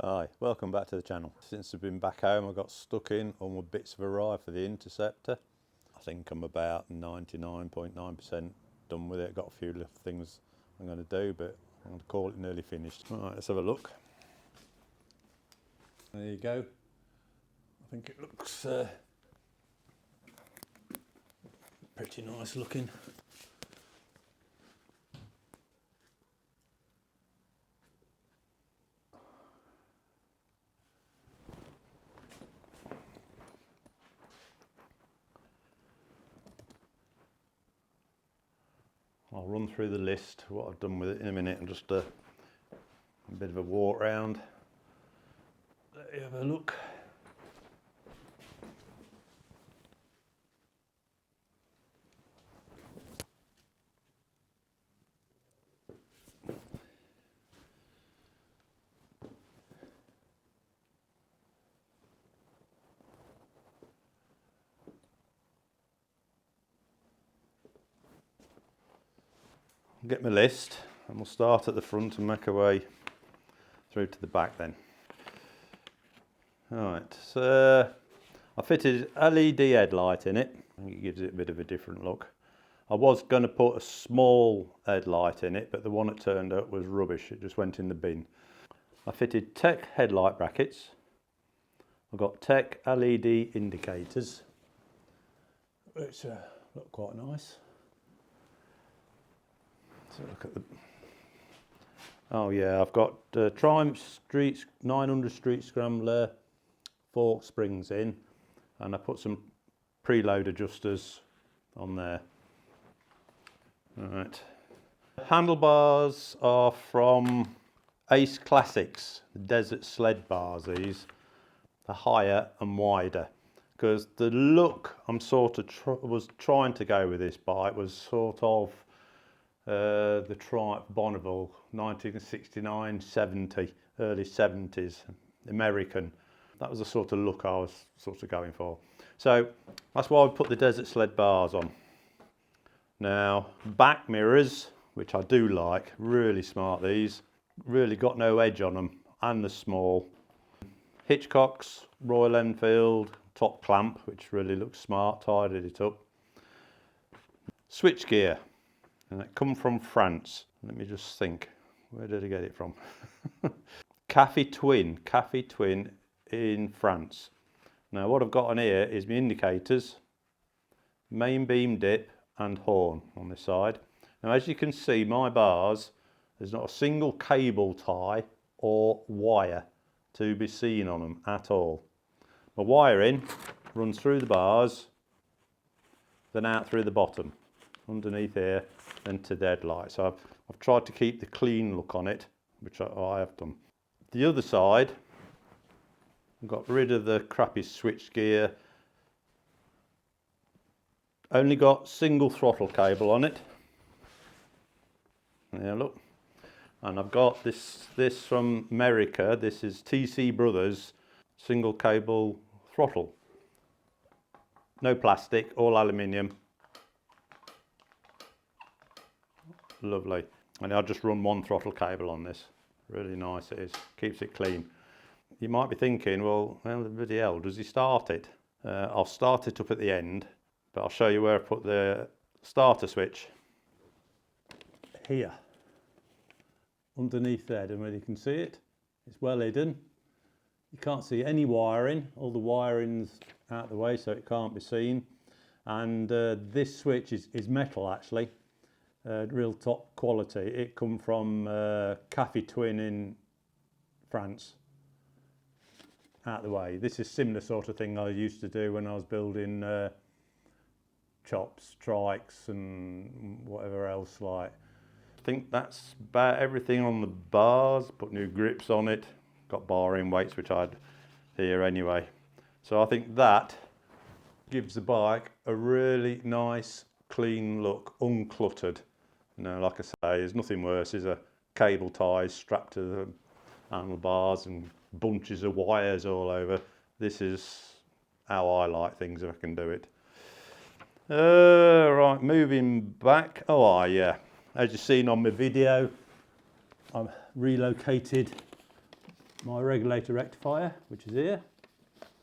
Hi, welcome back to the channel. Since I've been back home I got stuck in on my bits of a ride for the Interceptor. I think I'm about 99.9% done with it. Got a few little things I'm going to do, but I'm going to call it nearly finished. Alright, let's have a look. There you go. I think it looks pretty nice looking. I'll run through the list, what I've done with it in a minute, and just a bit of a walk round. Let you have a look. Get my list and we'll start at the front and make our way through to the back then. Alright, so I fitted LED headlight in it. I think it gives it a bit of a different look. I was going to put a small headlight in it, but the one that turned up was rubbish. It just went in the bin. I fitted Tech headlight brackets. I've got Tech LED indicators, which look quite nice. So look at the. Oh yeah, I've got Triumph Street 900 Street Scrambler fork springs in, and I put some preload adjusters on there. Alright. Handlebars are from Ace Classics, the desert sled bars. These are higher and wider, because the look I'm sort of was trying to go with this bike was sort of the Triumph Bonneville 1969-70, early 70s, American. That was the sort of look I was sort of going for. So that's why I put the desert sled bars on. Now, back mirrors, which I do like, really smart these, really got no edge on them, and they're small. Hitchcock's Royal Enfield top clamp, which really looks smart, tidied it up. Switch gear, and it come from France. Let me just think, where did I get it from? Cafe Twin in France. Now what I've got on here is my indicators, main beam dip and horn on this side. Now as you can see, my bars, there's not a single cable tie or wire to be seen on them at all. My wiring runs through the bars, then out through the bottom, underneath here, then to the headlight. So I've tried to keep the clean look on it, which I have done. The other side, I've got rid of the crappy switch gear. Only got single throttle cable on it. Yeah, look. And I've got this from America. This is TC Brothers single cable throttle. No plastic, all aluminium. Lovely. And I'll just run one throttle cable on this. Really nice it is. Keeps it clean. You might be thinking, well, the bloody hell, does he start it? I'll start it up at the end, but I'll show you where I put the starter switch. Here. Underneath there, and where you can see it, it's well hidden. You can't see any wiring, all the wiring's out the way so it can't be seen. And this switch is metal actually, real top quality. It come from Cafe Twin in France. Out the way. This is similar sort of thing I used to do when I was building chops, trikes and whatever else like. I think that's about everything on the bars. Put new grips on it, got bar-in weights which I had here anyway. So I think that gives the bike a really nice clean look, uncluttered. You know, like I say, there's nothing worse, is a cable ties strapped to the handlebars and bunches of wires all over. This is how I like things if I can do it. Right, moving back. Oh yeah, as you've seen on my video, I'm relocated my regulator rectifier, which is here,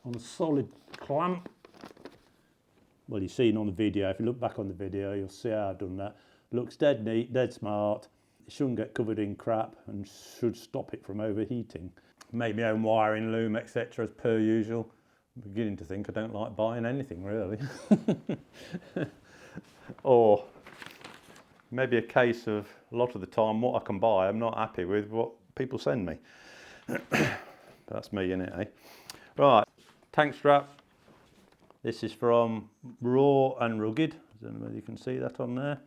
on a solid clamp. Well, you've seen on the video, if you look back on the video, you'll see how I've done that. Looks dead neat, dead smart. It shouldn't get covered in crap and should stop it from overheating. Make my own wiring loom, etc. as per usual. I'm beginning to think I don't like buying anything really. Or maybe a case of a lot of the time what I can buy, I'm not happy with what people send me. That's me, innit, eh? Right, tank strap. This is from Raw and Rugged. I don't know whether you can see that on there.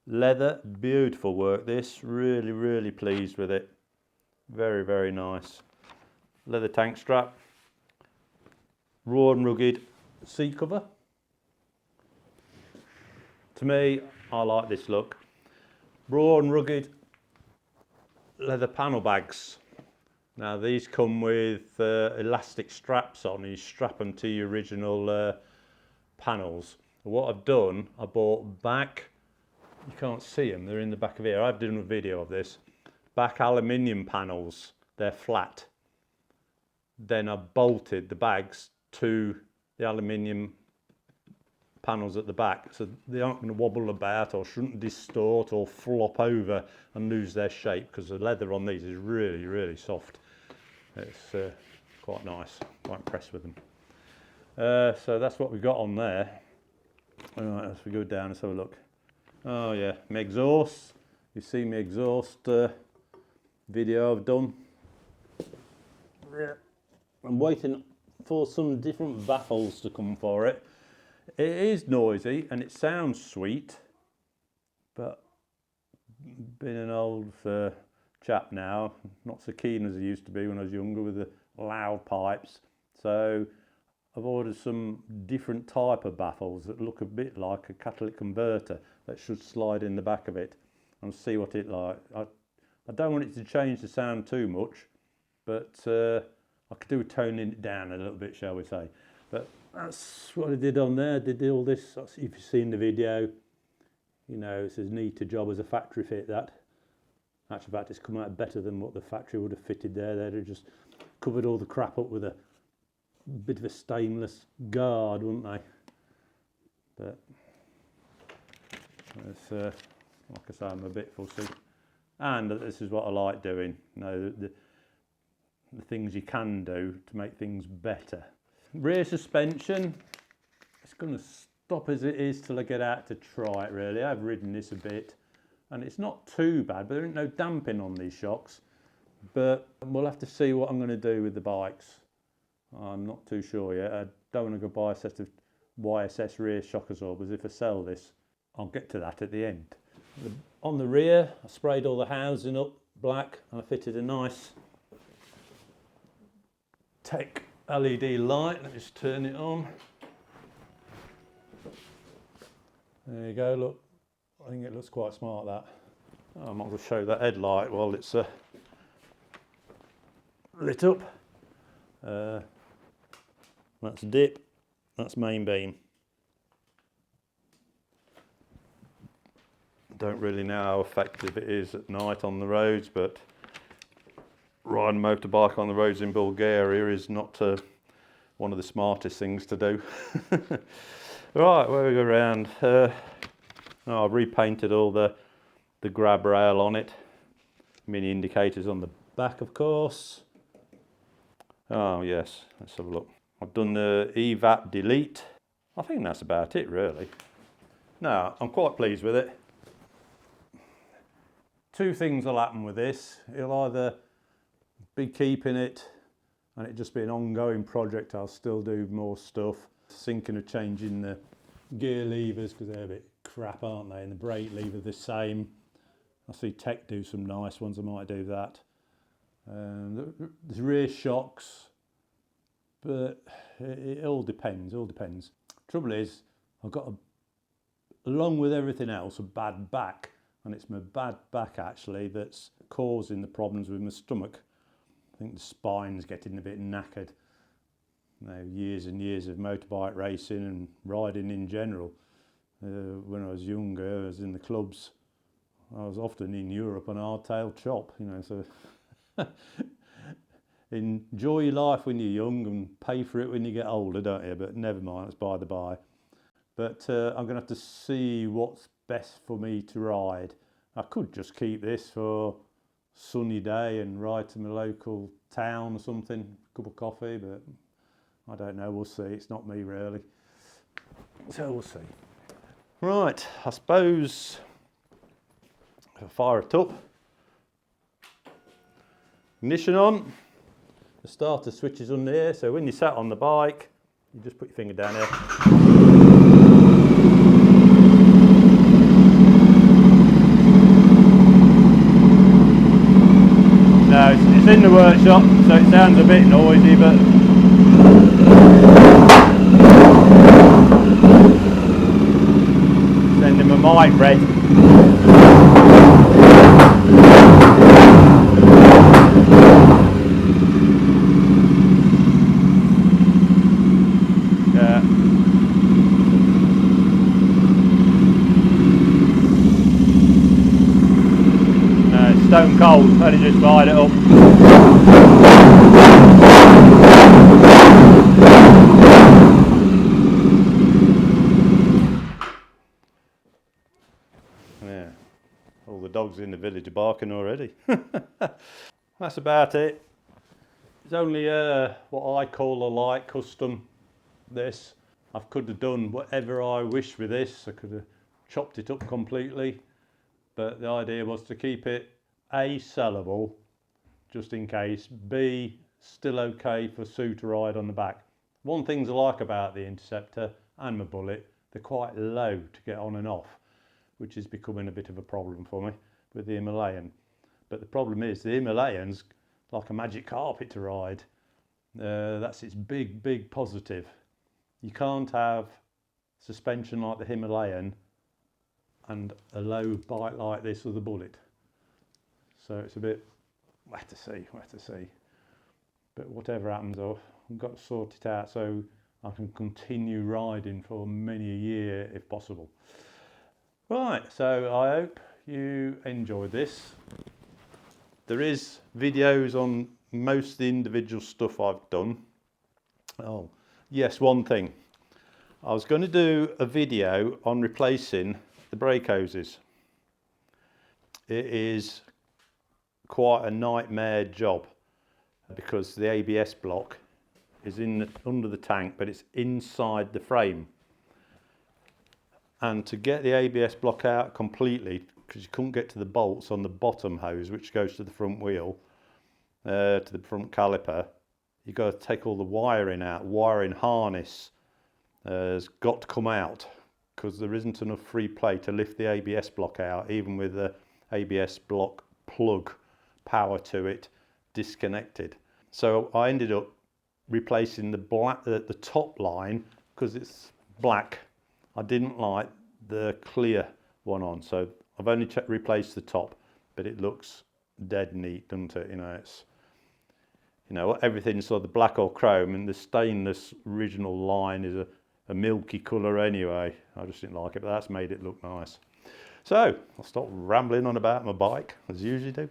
Leather, beautiful work this. Really, really pleased with it. Very, very nice. Leather tank strap. Raw and Rugged seat cover. To me, I like this look. Raw and Rugged leather panel bags. Now these come with elastic straps on. You strap them to your original panels. What I've done, I bought back, you can't see them, they're in the back of here. I've done a video of this. Back aluminium panels, they're flat. Then I bolted the bags to the aluminium panels at the back, so they aren't going to wobble about or shouldn't distort or flop over and lose their shape, because the leather on these is really, really soft. It's quite nice, quite impressed with them. So that's what we've got on there. All right, as we go down, let's have a look. Oh yeah, my exhaust. You see my exhaust video I've done. I'm waiting for some different baffles to come for it. It is noisy and it sounds sweet, but being an old chap now, not so keen as I used to be when I was younger with the loud pipes. So I've ordered some different type of baffles that look a bit like a catalytic converter that should slide in the back of it and see what it like. I don't want it to change the sound too much, but I could do with toning it down a little bit, shall we say. But that's what I did on there. I did all this. If you've seen the video, you know, it's as neat a job as a factory fit that. Actually, in fact, it's come out better than what the factory would have fitted there. They'd have just covered all the crap up with a bit of a stainless guard, wouldn't they? But it's, like I say, I'm a bit fussy. And this is what I like doing. You know, the things you can do to make things better. Rear suspension, it's going to stop as it is till I get out to try it really. I've ridden this a bit and it's not too bad, but there ain't no damping on these shocks. But we'll have to see what I'm going to do with the bikes. I'm not too sure yet. I don't want to go buy a set of YSS rear shock absorbers. If I sell this, I'll get to that at the end. On the rear, I sprayed all the housing up black and I fitted a nice Tech LED light. Let me just turn it on. There you go, look. I think it looks quite smart, that. Oh, I might as well show that headlight while it's lit up. That's dip, that's main beam. Don't really know how effective it is at night on the roads, but riding a motorbike on the roads in Bulgaria is not one of the smartest things to do. Right, where we go round. I've repainted all the grab rail on it. Mini indicators on the back, of course. Oh yes, let's have a look. I've done the evap delete. I think that's about it really. No, I'm quite pleased with it. Two things will happen with this. It'll either be keeping it and it just be an ongoing project. I'll still do more stuff. Thinking of changing the gear levers because they're a bit crap, aren't they? And the brake lever the same. I see Tech do some nice ones. I might do that. There's rear shocks, but it all depends. Trouble is, I've got along with everything else, a bad back, and it's my bad back actually that's causing the problems with my stomach. I think the spine's getting a bit knackered. You know, years and years of motorbike racing and riding in general. When I was younger, I was in the clubs. I was often in Europe on hardtail chop, you know, so enjoy your life when you're young and pay for it when you get older, don't you? But never mind, it's by the by. But I'm going to have to see what's best for me to ride. I could just keep this for sunny day and ride to my local town or something, cup of coffee, but I don't know, we'll see. It's not me really. So we'll see. Right, I suppose I'll fire it up. Ignition on. The starter switch is on there, so when you're sat on the bike, you just put your finger down here. No, it's in the workshop, so it sounds a bit noisy, but sending my mic red. Yeah. No, it's stone cold, only just fired it up. Yeah, all the dogs in the village are barking already. That's about it. It's only what I call a light custom. This, I could have done whatever I wish with this. I could have chopped it up completely, but the idea was to keep it A, sellable, just in case, B, still okay for Sue to ride on the back. One thing I like about the Interceptor and my Bullet, they're quite low to get on and off, which is becoming a bit of a problem for me with the Himalayan. But the problem is the Himalayan's like a magic carpet to ride. That's its big positive. You can't have suspension like the Himalayan and a low bike like this with the Bullet. So it's a bit wet to see. But whatever happens, I've got to sort it out so I can continue riding for many a year if possible. Right, so I hope you enjoyed this. There is videos on most of the individual stuff I've done. Oh, yes, one thing. I was going to do a video on replacing the brake hoses. It is quite a nightmare job because the ABS block is under the tank, but it's inside the frame. And to get the ABS block out completely, because you couldn't get to the bolts on the bottom hose, which goes to the front wheel, to the front caliper, you've got to take all the wiring out. Wiring harness has got to come out because there isn't enough free play to lift the ABS block out, even with the ABS block plug power to it disconnected. So I ended up replacing the top line because it's black. I didn't like the clear one on, so I've only replaced the top, but it looks dead neat, doesn't it? Everything's sort of black or chrome, and the stainless original line is a milky colour anyway. I just didn't like it, but that's made it look nice. So I'll stop rambling on about my bike, as I usually do.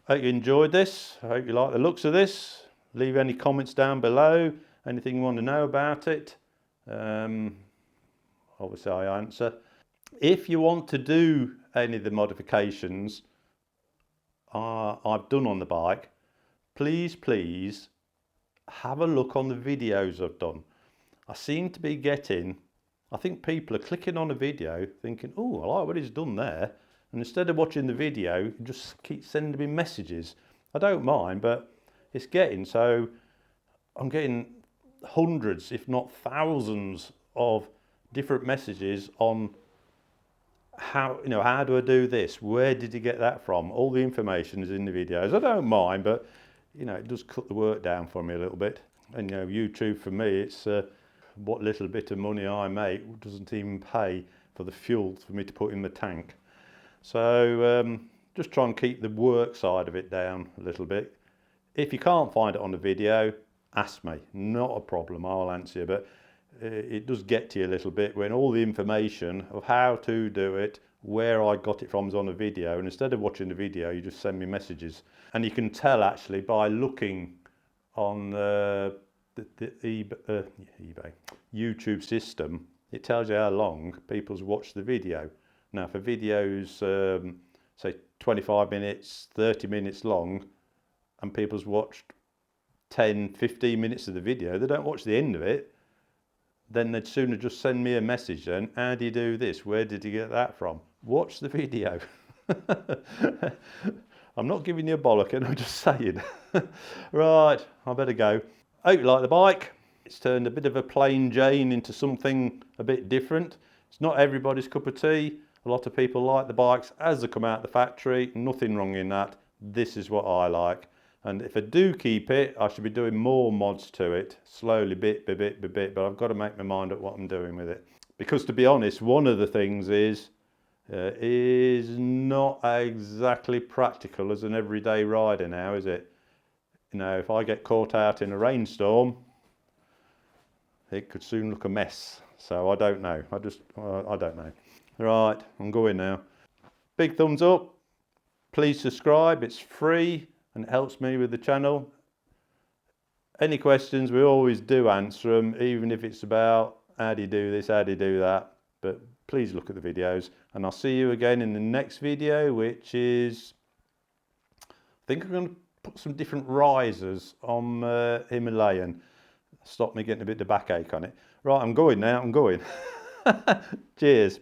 I hope you enjoyed this. I hope you like the looks of this. Leave any comments down below, anything you want to know about it. Obviously I answer. If you want to do any of the modifications I've done on the bike, please have a look on the videos I've done. I seem to be I think people are clicking on a video thinking, oh, I like what he's done there. And instead of watching the video, you just keep sending me messages. I don't mind, but it's so I'm getting hundreds, if not thousands of different messages on how do I do this? Where did you get that from? All the information is in the videos. I don't mind, but it does cut the work down for me a little bit. And YouTube for me, it's what little bit of money I make doesn't even pay for the fuel for me to put in the tank. So just try and keep the work side of it down a little bit. If you can't find it on the video, ask me, not a problem, I'll answer you. But it does get to you a little bit when all the information of how to do it, where I got it from is on a video, and instead of watching the video, you just send me messages. And you can tell actually by looking on the eBay YouTube system, it tells you how long people's watched the video. Now for videos, say 25 minutes, 30 minutes long, and people's watched 10, 15 minutes of the video, they don't watch the end of it, then they'd sooner just send me a message then, how do you do this? Where did you get that from? Watch the video. I'm not giving you a bollocking, I'm just saying. Right, I better go. Hope you like the bike. It's turned a bit of a plain Jane into something a bit different. It's not everybody's cup of tea. A lot of people like the bikes as they come out of the factory. Nothing wrong in that. This is what I like. And if I do keep it, I should be doing more mods to it, slowly, bit by bit by bit, but I've got to make my mind up what I'm doing with it. Because to be honest, one of the things is not exactly practical as an everyday rider now, is it? You know, if I get caught out in a rainstorm, it could soon look a mess. So I don't know, I don't know. Right, I'm going now. Big thumbs up, please subscribe, it's free and it helps me with the channel. Any questions, we always do answer them, even if it's about how do you do this, how do you do that. But please look at the videos, and I'll see you again in the next video, which is, I think I'm going to put some different risers on Himalayan. Stop me getting a bit of backache on it. Right, I'm going now, I'm going. Cheers.